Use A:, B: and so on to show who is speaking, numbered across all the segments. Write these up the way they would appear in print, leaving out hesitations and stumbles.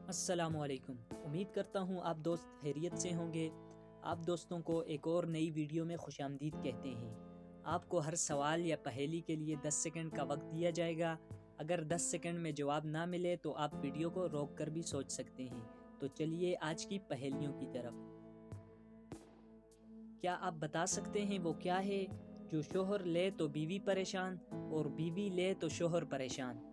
A: السلام علیکم۔ امید کرتا ہوں آپ دوست خیریت سے ہوں گے۔ آپ دوستوں کو ایک اور نئی ویڈیو میں خوش آمدید کہتے ہیں۔ آپ کو ہر سوال یا پہیلی کے لیے 10 سیکنڈ کا وقت دیا جائے گا۔ اگر 10 سیکنڈ میں جواب نہ ملے تو آپ ویڈیو کو روک کر بھی سوچ سکتے ہیں۔ تو چلیے آج کی پہیلیوں کی طرف۔ کیا آپ بتا سکتے ہیں وہ کیا ہے جو شوہر لے تو بیوی پریشان اور بیوی لے تو شوہر پریشان؟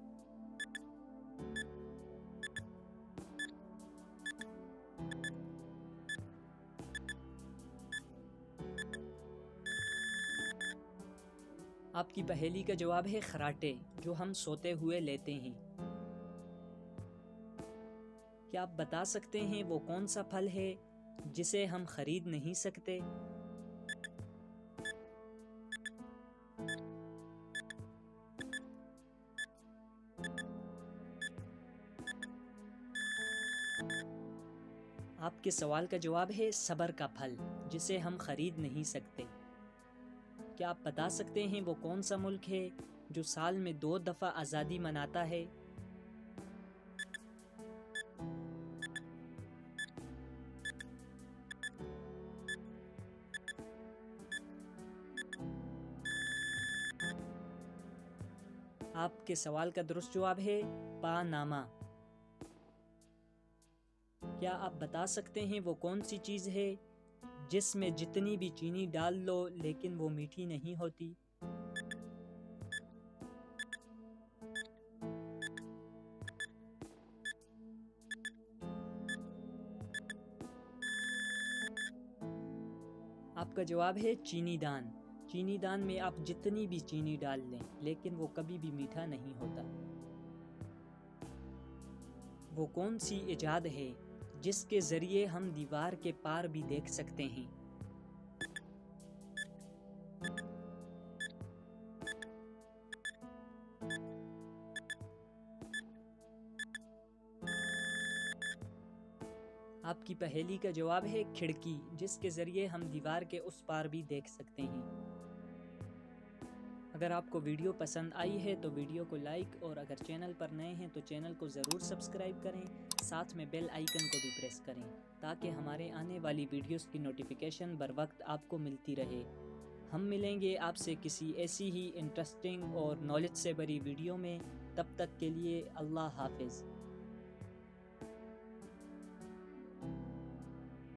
A: آپ کی پہیلی کا جواب ہے خراٹے، جو ہم سوتے ہوئے لیتے ہیں۔ کیا آپ بتا سکتے ہیں وہ کون سا پھل ہے جسے ہم خرید نہیں سکتے؟ آپ کے سوال کا جواب ہے صبر کا پھل، جسے ہم خرید نہیں سکتے۔ کیا آپ بتا سکتے ہیں وہ کون سا ملک ہے جو سال میں 2 دفعہ آزادی مناتا ہے؟ آپ کے سوال کا درست جواب ہے پاناما۔ کیا آپ بتا سکتے ہیں وہ کون سی چیز ہے جس میں جتنی بھی چینی ڈال لو لیکن وہ میٹھی نہیں ہوتی؟ آپ کا جواب ہے چینی دان۔ چینی دان میں آپ جتنی بھی چینی ڈال لیں لیکن وہ کبھی بھی میٹھا نہیں ہوتا۔ وہ کون سی ایجاد ہے جس کے ذریعے ہم دیوار کے پار بھی دیکھ سکتے ہیں؟ آپ کی پہیلی کا جواب ہے کھڑکی، جس کے ذریعے ہم دیوار کے اس پار بھی دیکھ سکتے ہیں۔ اگر آپ کو ویڈیو پسند آئی ہے تو ویڈیو کو لائک، اور اگر چینل پر نئے ہیں تو چینل کو ضرور سبسکرائب کریں، ساتھ میں بیل آئیکن کو بھی پریس کریں تاکہ ہمارے آنے والی ویڈیوز کی نوٹیفیکیشن بر وقت آپ کو ملتی رہے۔ ہم ملیں گے آپ سے کسی ایسی ہی انٹرسٹنگ اور نالج سے بھری ویڈیو میں۔ تب تک کے لیے اللہ حافظ۔